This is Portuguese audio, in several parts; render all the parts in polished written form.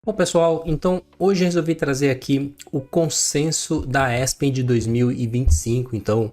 Bom, pessoal, então hoje eu resolvi trazer aqui o consenso da ESPEN de 2025. Então,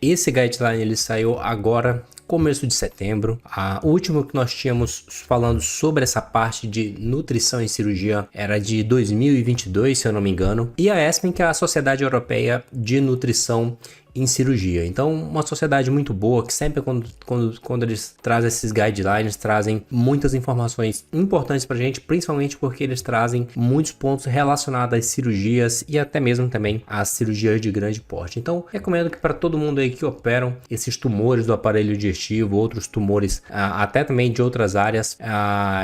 esse guideline ele saiu agora, começo de setembro. O último que nós tínhamos falando sobre essa parte de nutrição e cirurgia era de 2022, se eu não me engano. E a ESPEN, que é a Sociedade Europeia de Nutrição em cirurgia. Então, uma sociedade muito boa, que sempre quando eles trazem esses guidelines, trazem muitas informações importantes pra gente, principalmente porque eles trazem muitos pontos relacionados às cirurgias e até mesmo também às cirurgias de grande porte. Então, recomendo que para todo mundo aí que operam esses tumores do aparelho digestivo, outros tumores, até também de outras áreas,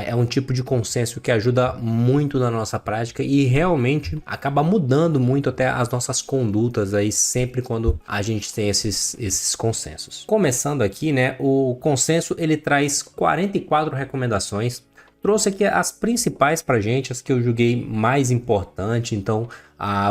é um tipo de consenso que ajuda muito na nossa prática e realmente acaba mudando muito até as nossas condutas aí sempre quando a gente tem esses consensos. Começando aqui, né, o consenso ele traz 44 recomendações. Trouxe aqui as principais pra gente, as que eu julguei mais importante. Então,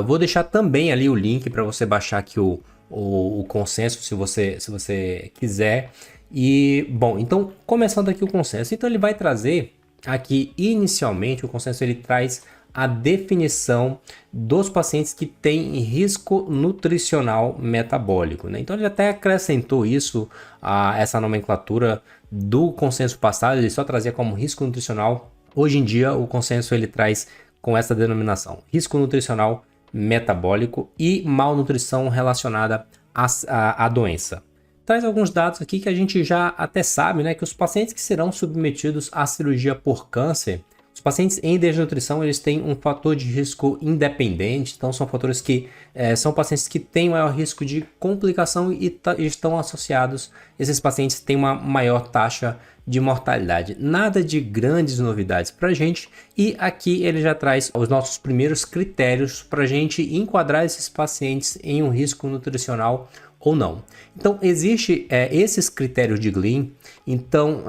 vou deixar também ali o link para você baixar aqui o consenso, se você quiser. E, bom, então, começando aqui o consenso. Então, ele vai trazer aqui, inicialmente, o consenso ele traz a definição dos pacientes que têm risco nutricional metabólico, né? Então ele até acrescentou isso a essa nomenclatura do consenso passado, ele só trazia como risco nutricional. Hoje em dia o consenso ele traz com essa denominação: risco nutricional metabólico e malnutrição relacionada à doença. Traz alguns dados aqui que a gente já até sabe, né, que os pacientes que serão submetidos à cirurgia por câncer, os pacientes em desnutrição, eles têm um fator de risco independente, então são fatores que são pacientes que têm maior risco de complicação e estão associados, esses pacientes têm uma maior taxa de mortalidade. Nada de grandes novidades para a gente, e aqui ele já traz os nossos primeiros critérios para a gente enquadrar esses pacientes em um risco nutricional ou não. Então, existe esses critérios de Gleam, então,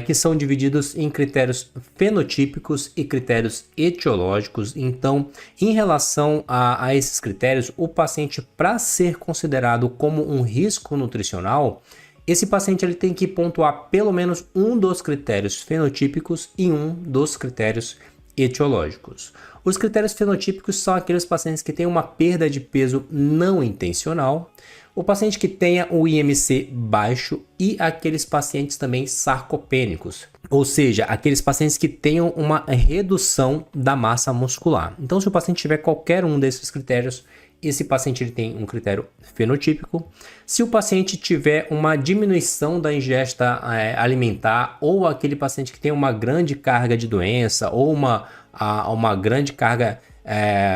que são divididos em critérios fenotípicos e critérios etiológicos. Então, em relação a esses critérios, o paciente, para ser considerado como um risco nutricional, esse paciente ele tem que pontuar pelo menos um dos critérios fenotípicos e um dos critérios etiológicos. Os critérios fenotípicos são aqueles pacientes que têm uma perda de peso não intencional, o paciente que tenha o IMC baixo e aqueles pacientes também sarcopênicos, ou seja, aqueles pacientes que tenham uma redução da massa muscular. Então, se o paciente tiver qualquer um desses critérios, esse paciente ele tem um critério fenotípico. Se o paciente tiver uma diminuição da ingesta alimentar, ou aquele paciente que tem uma grande carga de doença, ou uma grande carga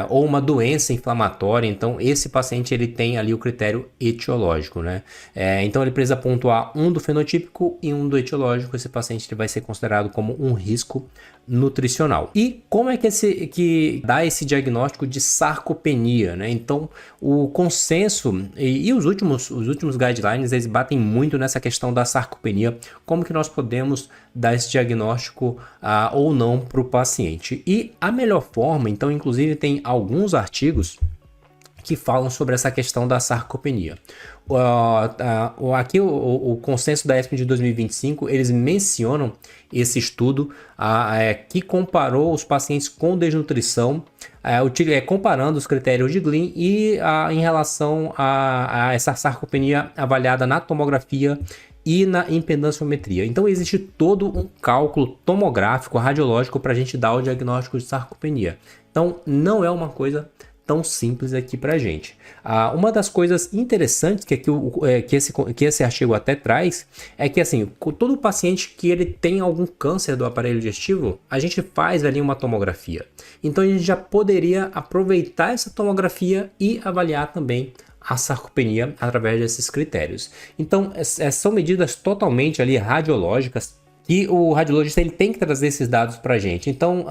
ou uma doença inflamatória, então esse paciente ele tem ali o critério etiológico, né? Então ele precisa pontuar um do fenotípico e um do etiológico. Esse paciente ele vai ser considerado como um risco nutricional. E como é que dá esse diagnóstico de sarcopenia, né? Então o consenso e os últimos guidelines eles batem muito nessa questão da sarcopenia, como que nós podemos dar esse diagnóstico ou não para o paciente. E a melhor forma, então, inclusive tem alguns artigos que falam sobre essa questão da sarcopenia. Aqui o consenso da ESPEN de 2025, eles mencionam esse estudo que comparou os pacientes com desnutrição, comparando os critérios de Gleam e em relação a essa sarcopenia avaliada na tomografia e na impedanciometria. Então existe todo um cálculo tomográfico, radiológico para a gente dar o diagnóstico de sarcopenia. Então não é uma coisa tão simples aqui para a gente. Uma das coisas interessantes que esse artigo até traz é que assim, todo paciente que ele tem algum câncer do aparelho digestivo, a gente faz ali uma tomografia. Então a gente já poderia aproveitar essa tomografia e avaliar também a sarcopenia através desses critérios. Então são medidas totalmente ali radiológicas, e o radiologista ele tem que trazer esses dados para a gente. Então,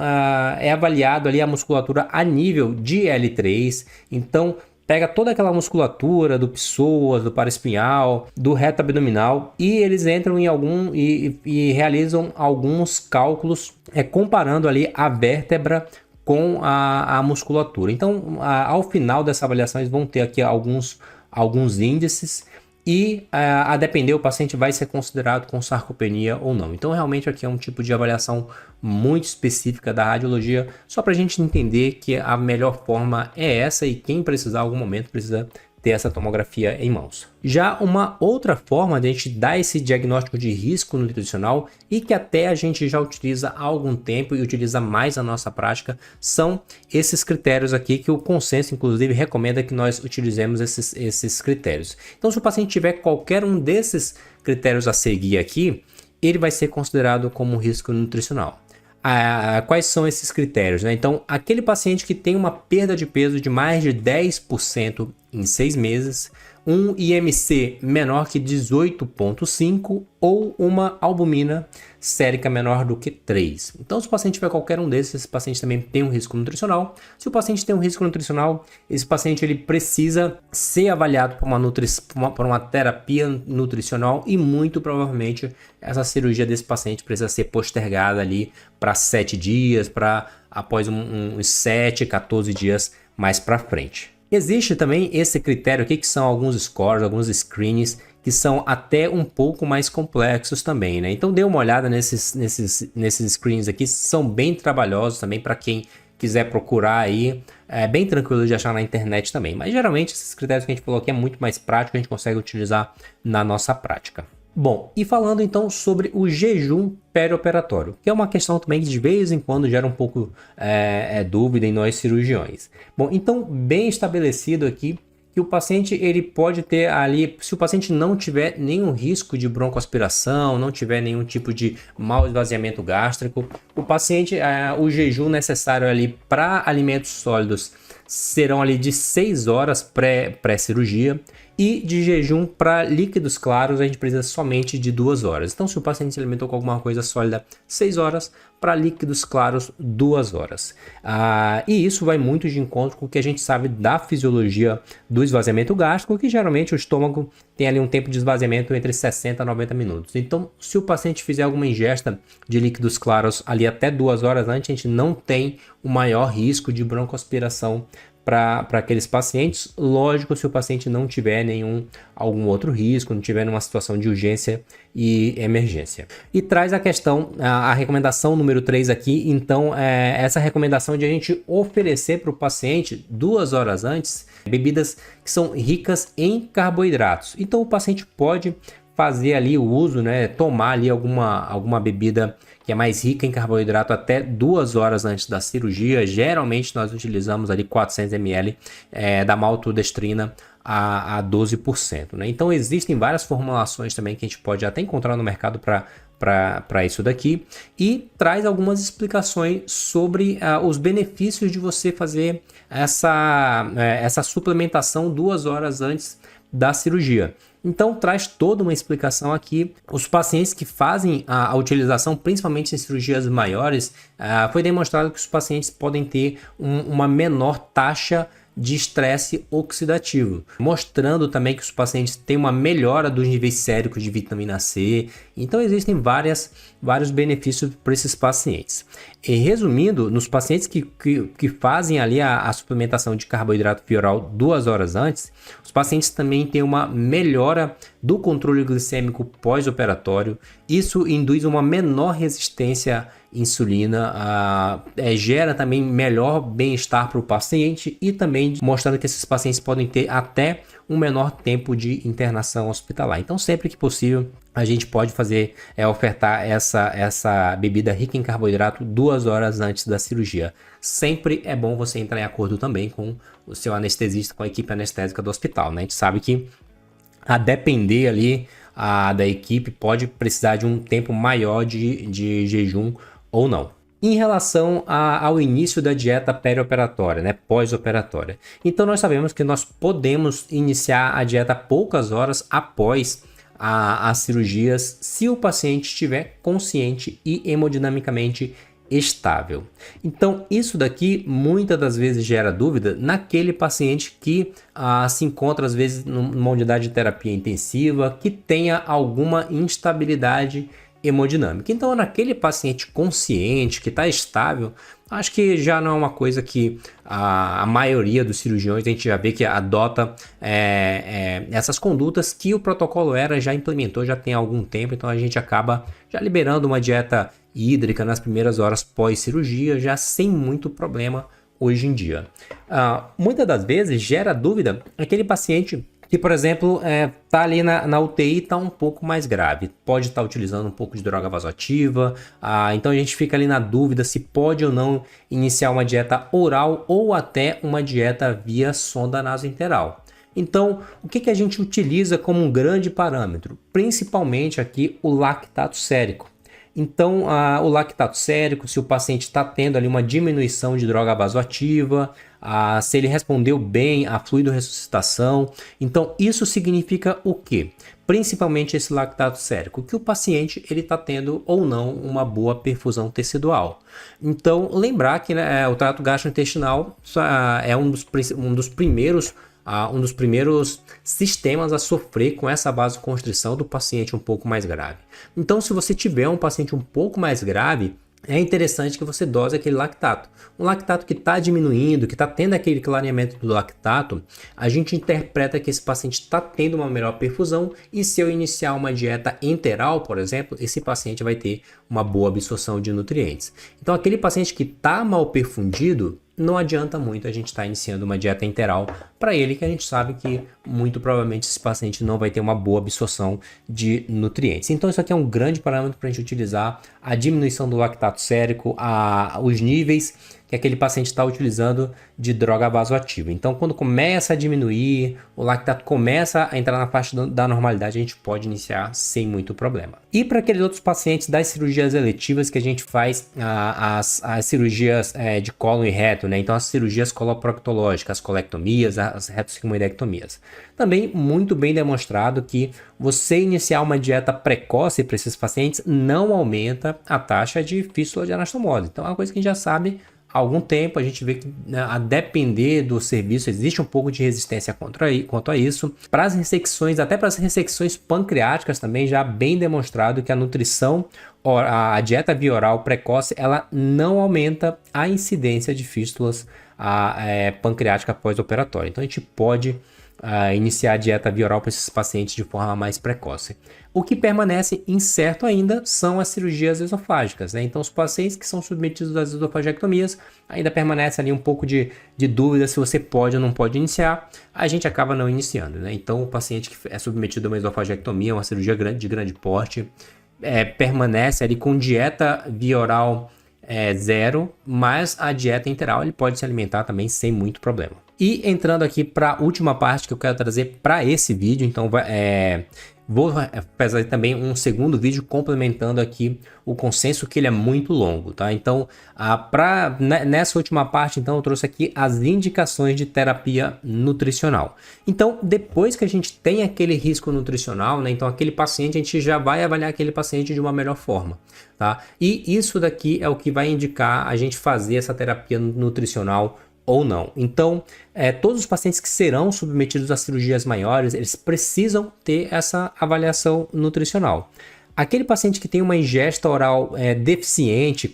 é avaliado ali a musculatura a nível de L3. Então, pega toda aquela musculatura do psoas, do paraespinhal, do reto abdominal, e eles entram e realizam alguns cálculos comparando ali a vértebra com a musculatura. Então, ao final dessa avaliação, eles vão ter aqui alguns índices e a depender o paciente vai ser considerado com sarcopenia ou não. Então realmente aqui é um tipo de avaliação muito específica da radiologia, só para a gente entender que a melhor forma é essa e quem precisar em algum momento precisa ter essa tomografia em mãos. Já uma outra forma de a gente dar esse diagnóstico de risco nutricional e que até a gente já utiliza há algum tempo e utiliza mais na nossa prática são esses critérios aqui que o consenso inclusive recomenda que nós utilizemos esses critérios. Então se o paciente tiver qualquer um desses critérios a seguir aqui, ele vai ser considerado como risco nutricional. Quais são esses critérios, né? Então, aquele paciente que tem uma perda de peso de mais de 10% em 6 meses, um IMC menor que 18,5 ou uma albumina sérica menor do que 3. Então, se o paciente tiver qualquer um desses, esse paciente também tem um risco nutricional. Se o paciente tem um risco nutricional, esse paciente ele precisa ser avaliado por uma terapia nutricional e muito provavelmente essa cirurgia desse paciente precisa ser postergada ali para 7 dias, para após uns 7, 14 dias mais para frente. Existe também esse critério aqui que são alguns scores, alguns screens que são até um pouco mais complexos também, né? Então dê uma olhada nesses screens aqui, são bem trabalhosos também para quem quiser procurar aí, é bem tranquilo de achar na internet também. Mas geralmente esses critérios que a gente falou aqui é muito mais prático, a gente consegue utilizar na nossa prática. Bom, e falando então sobre o jejum perioperatório, que é uma questão também que de vez em quando gera um pouco dúvida em nós cirurgiões. Bom, então bem estabelecido aqui que o paciente ele pode ter ali, se o paciente não tiver nenhum risco de broncoaspiração, não tiver nenhum tipo de mau esvaziamento gástrico, o paciente, o jejum necessário ali para alimentos sólidos serão ali de 6 horas pré-cirurgia e de jejum para líquidos claros a gente precisa somente de 2 horas. Então se o paciente se alimentou com alguma coisa sólida 6 horas, para líquidos claros 2 horas. E isso vai muito de encontro com o que a gente sabe da fisiologia do esvaziamento gástrico, que geralmente o estômago tem ali um tempo de esvaziamento entre 60 a 90 minutos. Então se o paciente fizer alguma ingesta de líquidos claros ali até 2 horas antes, a gente não tem o maior risco de broncoaspiração para aqueles pacientes. Lógico, se o paciente não tiver algum outro risco, não tiver numa situação de urgência e emergência. E traz a questão, a recomendação número 3 aqui, então essa recomendação de a gente oferecer para o paciente 2 horas antes bebidas que são ricas em carboidratos. Então o paciente pode fazer ali o uso, né, tomar ali alguma bebida que é mais rica em carboidrato até 2 horas antes da cirurgia. Geralmente nós utilizamos ali 400 ml da maltodextrina a 12%, né? Então existem várias formulações também que a gente pode até encontrar no mercado para isso daqui, e traz algumas explicações sobre os benefícios de você fazer essa suplementação 2 horas antes da cirurgia. Então traz toda uma explicação aqui. Os pacientes que fazem a utilização, principalmente em cirurgias maiores, foi demonstrado que os pacientes podem ter uma menor taxa de estresse oxidativo, mostrando também que os pacientes têm uma melhora dos níveis séricos de vitamina C. Então existem vários benefícios para esses pacientes. E resumindo, nos pacientes que fazem ali a suplementação de carboidrato via oral 2 horas antes, os pacientes também têm uma melhora do controle glicêmico pós-operatório. Isso induz uma menor resistência à insulina, gera também melhor bem-estar para o paciente e também mostrando que esses pacientes podem ter até um menor tempo de internação hospitalar. Então sempre que possível a gente pode ofertar essa bebida rica em carboidrato 2 horas antes da cirurgia. Sempre é bom você entrar em acordo também com o seu anestesista, com a equipe anestésica do hospital, né? A gente sabe que a depender ali da equipe pode precisar de um tempo maior de jejum ou não. Em relação ao início da dieta perioperatória, né, pós-operatória. Então nós sabemos que nós podemos iniciar a dieta poucas horas após as cirurgias, se o paciente estiver consciente e hemodinamicamente estável. Então isso daqui muitas das vezes gera dúvida naquele paciente que se encontra às vezes numa unidade de terapia intensiva, que tenha alguma instabilidade hemodinâmica. Então naquele paciente consciente que está estável, acho que já não é uma coisa que a maioria dos cirurgiões, a gente já vê que adota essas condutas que o protocolo ERA já implementou já tem algum tempo, então a gente acaba já liberando uma dieta hídrica nas primeiras horas pós-cirurgia, já sem muito problema hoje em dia. Muitas das vezes gera dúvida aquele paciente que, por exemplo, tá ali na UTI, está um pouco mais grave, pode estar utilizando um pouco de droga vasoativa, então a gente fica ali na dúvida se pode ou não iniciar uma dieta oral ou até uma dieta via sonda nasointeral. Então, o que a gente utiliza como um grande parâmetro? Principalmente aqui o lactato sérico. Então, o lactato sérico, se o paciente está tendo ali uma diminuição de droga vasoativa, se ele respondeu bem à fluido-ressuscitação, então isso significa o quê? Principalmente esse lactato sérico, que o paciente ele está tendo ou não uma boa perfusão tecidual. Então, lembrar que o trato gastrointestinal é um dos primeiros sistemas a sofrer com essa vasoconstrição do paciente um pouco mais grave. Então, se você tiver um paciente um pouco mais grave, é interessante que você dose aquele lactato. Um lactato que está diminuindo, que está tendo aquele clareamento do lactato, a gente interpreta que esse paciente está tendo uma melhor perfusão e se eu iniciar uma dieta enteral, por exemplo, esse paciente vai ter uma boa absorção de nutrientes. Então, aquele paciente que está mal perfundido, não adianta muito a gente estar iniciando uma dieta enteral para ele, que a gente sabe que muito provavelmente esse paciente não vai ter uma boa absorção de nutrientes. Então isso aqui é um grande parâmetro para a gente utilizar a diminuição do lactato sérico, os níveis que aquele paciente está utilizando de droga vasoativa. Então quando começa a diminuir, o lactato começa a entrar na faixa da normalidade, a gente pode iniciar sem muito problema. E para aqueles outros pacientes das cirurgias eletivas que a gente faz, as cirurgias de cólon e reto, né? Então as cirurgias coloproctológicas, as colectomias, as retossigmoidectomias. Também muito bem demonstrado que você iniciar uma dieta precoce para esses pacientes não aumenta a taxa de fístula de anastomose. Então é uma coisa que a gente já sabe há algum tempo, a gente vê que a depender do serviço existe um pouco de resistência quanto a isso. Para as ressecções, até para as ressecções pancreáticas também já bem demonstrado que a nutrição, a dieta via oral precoce, ela não aumenta a incidência de fístulas pancreática pós-operatória. Então a gente pode iniciar a dieta via oral para esses pacientes de forma mais precoce. O que permanece incerto ainda são as cirurgias esofágicas, né? Então os pacientes que são submetidos às esofagectomias ainda permanece ali um pouco de dúvida se você pode ou não pode iniciar, a gente acaba não iniciando, né? Então o paciente que é submetido a uma esofagectomia, uma cirurgia de grande porte, permanece ali com dieta via oral zero, mas a dieta enteral ele pode se alimentar também sem muito problema. E entrando aqui para a última parte que eu quero trazer para esse vídeo, então vou fazer também um segundo vídeo complementando aqui o consenso, que ele é muito longo, tá? Então, nessa última parte, então, eu trouxe aqui as indicações de terapia nutricional. Então, depois que a gente tem aquele risco nutricional, né? Então, aquele paciente, a gente já vai avaliar aquele paciente de uma melhor forma, tá? E isso daqui é o que vai indicar a gente fazer essa terapia nutricional ou não. Então, todos os pacientes que serão submetidos a cirurgias maiores, eles precisam ter essa avaliação nutricional. Aquele paciente que tem uma ingesta oral deficiente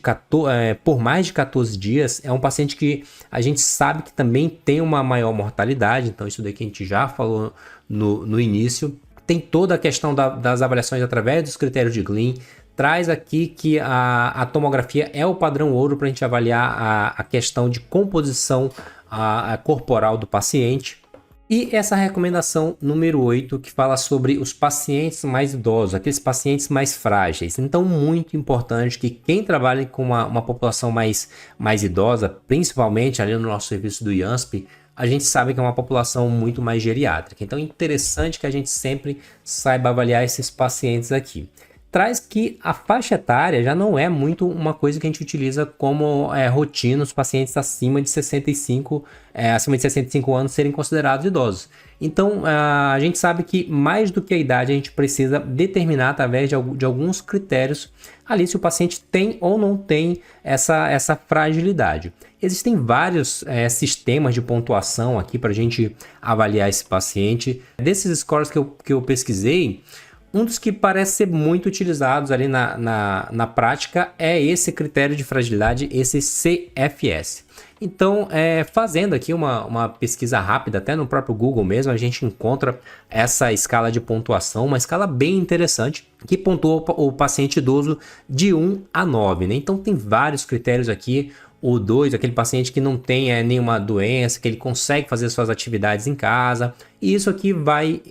por mais de 14 dias, é um paciente que a gente sabe que também tem uma maior mortalidade, então isso daqui a gente já falou no início. Tem toda a questão das avaliações através dos critérios de Glean, traz aqui que a tomografia é o padrão ouro para a gente avaliar a questão de composição corporal do paciente. E essa recomendação número 8, que fala sobre os pacientes mais idosos, aqueles pacientes mais frágeis. Então, muito importante que quem trabalha com uma população mais idosa, principalmente ali no nosso serviço do IANSP, a gente sabe que é uma população muito mais geriátrica. Então, é interessante que a gente sempre saiba avaliar esses pacientes aqui. Traz que a faixa etária já não é muito uma coisa que a gente utiliza como rotina os pacientes acima de 65 anos serem considerados idosos. Então, a gente sabe que mais do que a idade, a gente precisa determinar através de alguns critérios ali se o paciente tem ou não tem essa fragilidade. Existem vários sistemas de pontuação aqui para a gente avaliar esse paciente. Desses scores que eu pesquisei, Um dos que parece ser muito utilizados ali na prática é esse critério de fragilidade, esse CFS. Então, fazendo aqui uma pesquisa rápida, até no próprio Google mesmo, a gente encontra essa escala de pontuação, uma escala bem interessante, que pontua o paciente idoso de 1 a 9, né? Então, tem vários critérios aqui. O 2, aquele paciente que não tem nenhuma doença, que ele consegue fazer suas atividades em casa. E isso aqui vai,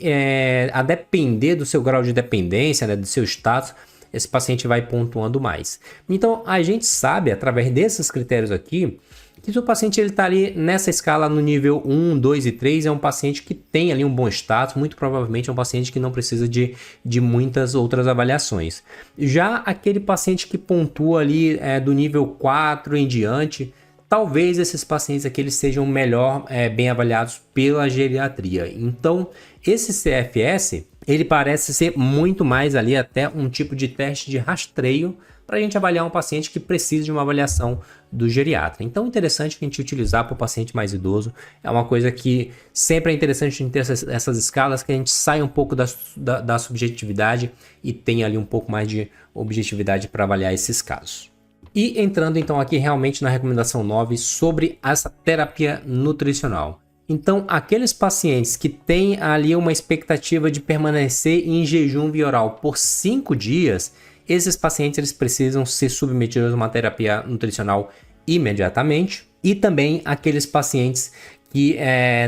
a depender do seu grau de dependência, né, do seu status, esse paciente vai pontuando mais. Então, a gente sabe, através desses critérios aqui, que se o paciente está ali nessa escala no nível 1, 2 e 3, é um paciente que tem ali um bom status, muito provavelmente é um paciente que não precisa de muitas outras avaliações. Já aquele paciente que pontua ali do nível 4 em diante, talvez esses pacientes aqui eles sejam melhor bem avaliados pela geriatria. Então, esse CFS, ele parece ser muito mais ali até um tipo de teste de rastreio para a gente avaliar um paciente que precisa de uma avaliação do geriatra. Então, interessante que a gente utilizar para o paciente mais idoso. É uma coisa que sempre é interessante a gente ter essas escalas, que a gente sai um pouco da subjetividade e tem ali um pouco mais de objetividade para avaliar esses casos. E entrando então aqui realmente na recomendação 9 sobre essa terapia nutricional. Então, aqueles pacientes que têm ali uma expectativa de permanecer em jejum via oral por 5 dias, esses pacientes eles precisam ser submetidos a uma terapia nutricional imediatamente. E também aqueles pacientes que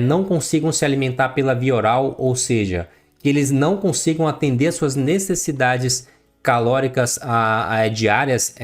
não consigam se alimentar pela via oral, ou seja, que eles não consigam atender suas necessidades calóricas diárias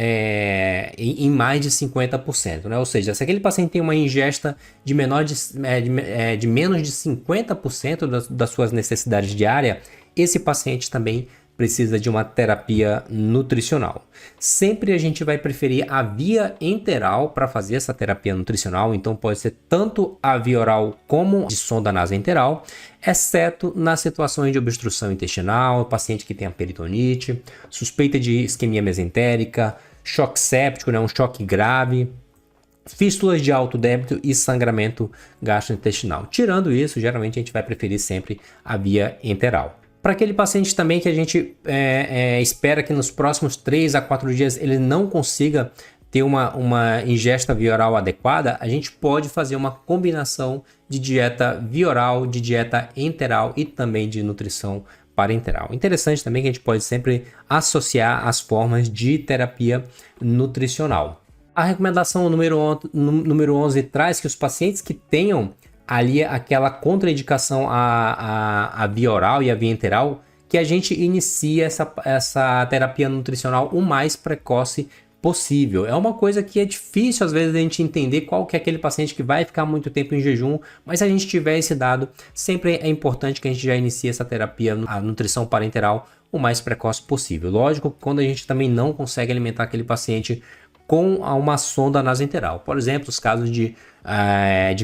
em mais de 50%, né? Ou seja, se aquele paciente tem uma ingesta de menos de 50% das suas necessidades diárias, esse paciente também precisa de uma terapia nutricional. Sempre a gente vai preferir a via enteral para fazer essa terapia nutricional, então pode ser tanto a via oral como de sonda nasoenteral, exceto nas situações de obstrução intestinal, paciente que tem a peritonite, suspeita de isquemia mesentérica, choque séptico, né, um choque grave, fístulas de alto débito e sangramento gastrointestinal. Tirando isso, geralmente a gente vai preferir sempre a via enteral. Para aquele paciente também que a gente espera que nos próximos 3 a 4 dias ele não consiga ter uma ingesta via oral adequada, a gente pode fazer uma combinação de dieta via oral, de dieta enteral e também de nutrição parenteral. Interessante também que a gente pode sempre associar as formas de terapia nutricional. A recomendação número 11 traz que os pacientes que tenham ali aquela contraindicação à via oral e à via enteral, que a gente inicie essa terapia nutricional o mais precoce possível. É uma coisa que é difícil às vezes a gente entender qual que é aquele paciente que vai ficar muito tempo em jejum, mas se a gente tiver esse dado, sempre é importante que a gente já inicie essa terapia, a nutrição parenteral, o mais precoce possível. Lógico que quando a gente também não consegue alimentar aquele paciente com uma sonda nasoenteral. Por exemplo, os casos de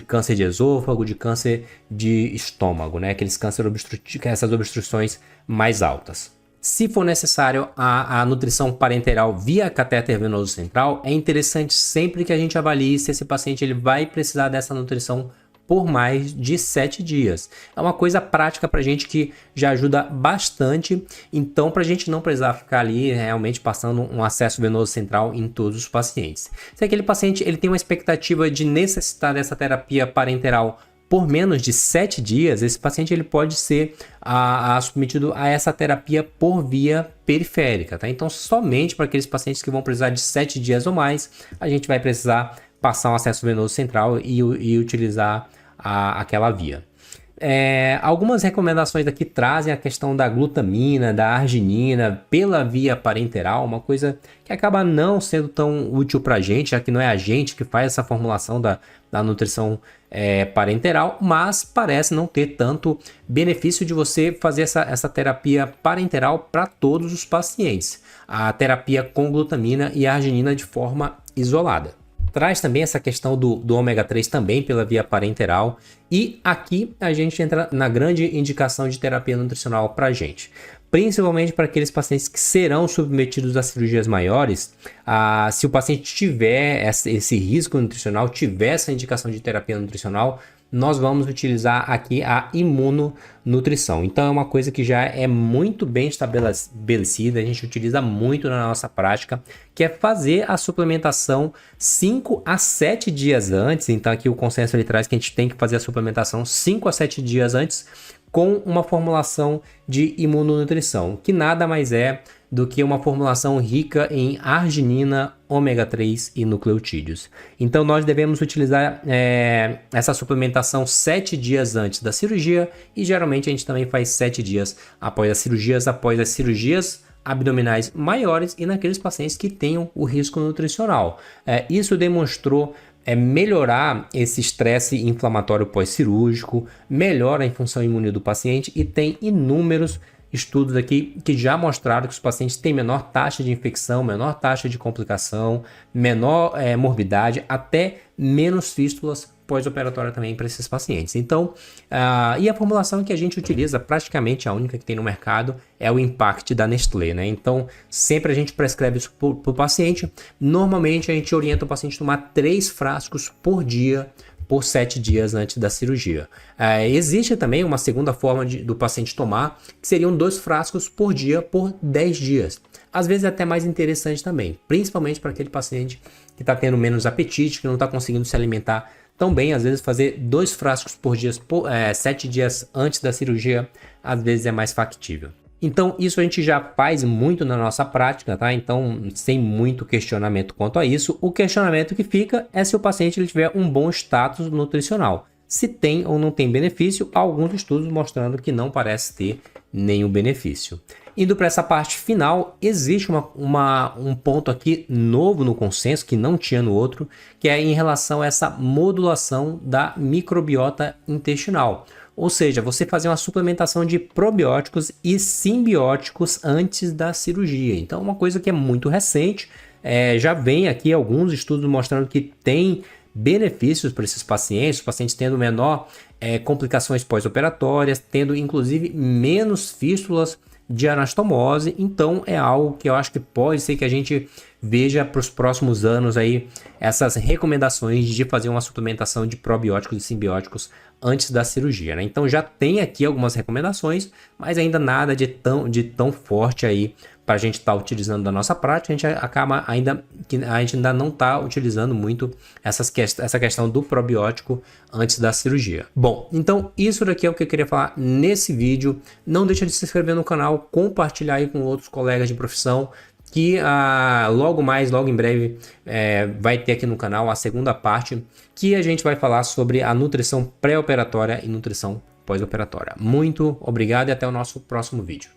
câncer de esôfago, de câncer de estômago, né? Aqueles cânceres obstrutivos, essas obstruções mais altas. Se for necessário a nutrição parenteral via catéter venoso central, é interessante sempre que a gente avalie se esse paciente ele vai precisar dessa nutrição por mais de 7 dias. É uma coisa prática para a gente que já ajuda bastante, então para a gente não precisar ficar ali realmente passando um acesso venoso central em todos os pacientes. Se aquele paciente ele tem uma expectativa de necessitar dessa terapia parenteral por menos de 7 dias, esse paciente ele pode ser submetido a essa terapia por via periférica, tá? Então somente para aqueles pacientes que vão precisar de 7 dias ou mais, a gente vai precisar passar um acesso venoso central e utilizar aquela via. Algumas recomendações aqui trazem a questão da glutamina, da arginina pela via parenteral, uma coisa que acaba não sendo tão útil para a gente, já que não é a gente que faz essa formulação da nutrição parenteral, mas parece não ter tanto benefício de você fazer essa terapia parenteral para todos os pacientes. A terapia com glutamina e arginina de forma isolada. Traz também essa questão do ômega 3 também pela via parenteral. E aqui a gente entra na grande indicação de terapia nutricional para a gente. Principalmente para aqueles pacientes que serão submetidos a cirurgias maiores. Se o paciente tiver esse risco nutricional, tiver essa indicação de terapia nutricional, nós vamos utilizar aqui a imunonutrição. Então é uma coisa que já é muito bem estabelecida, a gente utiliza muito na nossa prática, que é fazer a suplementação 5 a 7 dias antes. Então aqui o consenso ele traz que a gente tem que fazer a suplementação 5 a 7 dias antes com uma formulação de imunonutrição, que nada mais é do que uma formulação rica em arginina, ômega 3 e nucleotídeos. Então nós devemos utilizar essa suplementação 7 dias antes da cirurgia e geralmente a gente também faz 7 dias após as cirurgias abdominais maiores e naqueles pacientes que tenham o risco nutricional. Isso demonstrou melhorar esse estresse inflamatório pós-cirúrgico, melhora a função imune do paciente e tem inúmeros estudos aqui que já mostraram que os pacientes têm menor taxa de infecção, menor taxa de complicação, menor morbidade, até menos fístulas pós-operatória também para esses pacientes. Então, e a formulação que a gente utiliza, praticamente a única que tem no mercado, é o Impact da Nestlé, né? Então, sempre a gente prescreve isso para o paciente. Normalmente, a gente orienta o paciente a tomar 3 frascos por dia, por 7 dias antes da cirurgia. Existe também uma segunda forma do paciente tomar, que seriam 2 frascos por dia por 10 dias. Às vezes é até mais interessante também, principalmente para aquele paciente que está tendo menos apetite, que não está conseguindo se alimentar tão bem. Às vezes fazer 2 frascos por dia, 7 dias antes da cirurgia, às vezes é mais factível. Então isso a gente já faz muito na nossa prática, tá? Então sem muito questionamento quanto a isso. O questionamento que fica é se o paciente ele tiver um bom status nutricional. Se tem ou não tem benefício, há alguns estudos mostrando que não parece ter nenhum benefício. Indo para essa parte final, existe um ponto aqui novo no consenso, que não tinha no outro, que é em relação a essa modulação da microbiota intestinal. Ou seja, você fazer uma suplementação de probióticos e simbióticos antes da cirurgia. Então, uma coisa que é muito recente, já vem aqui alguns estudos mostrando que tem benefícios para esses pacientes, os pacientes tendo menor complicações pós-operatórias, tendo inclusive menos fístulas de anastomose. Então é algo que eu acho que pode ser que a gente veja para os próximos anos aí essas recomendações de fazer uma suplementação de probióticos e simbióticos antes da cirurgia, né? Então já tem aqui algumas recomendações, mas ainda nada de tão forte aí para a gente estar utilizando da nossa prática. A gente acaba a gente ainda não está utilizando muito essa questão do probiótico antes da cirurgia. Bom, então isso daqui é o que eu queria falar nesse vídeo. Não deixa de se inscrever no canal, compartilhar aí com outros colegas de profissão, que logo em breve vai ter aqui no canal a segunda parte, que a gente vai falar sobre a nutrição pré-operatória e nutrição pós-operatória. Muito obrigado e até o nosso próximo vídeo.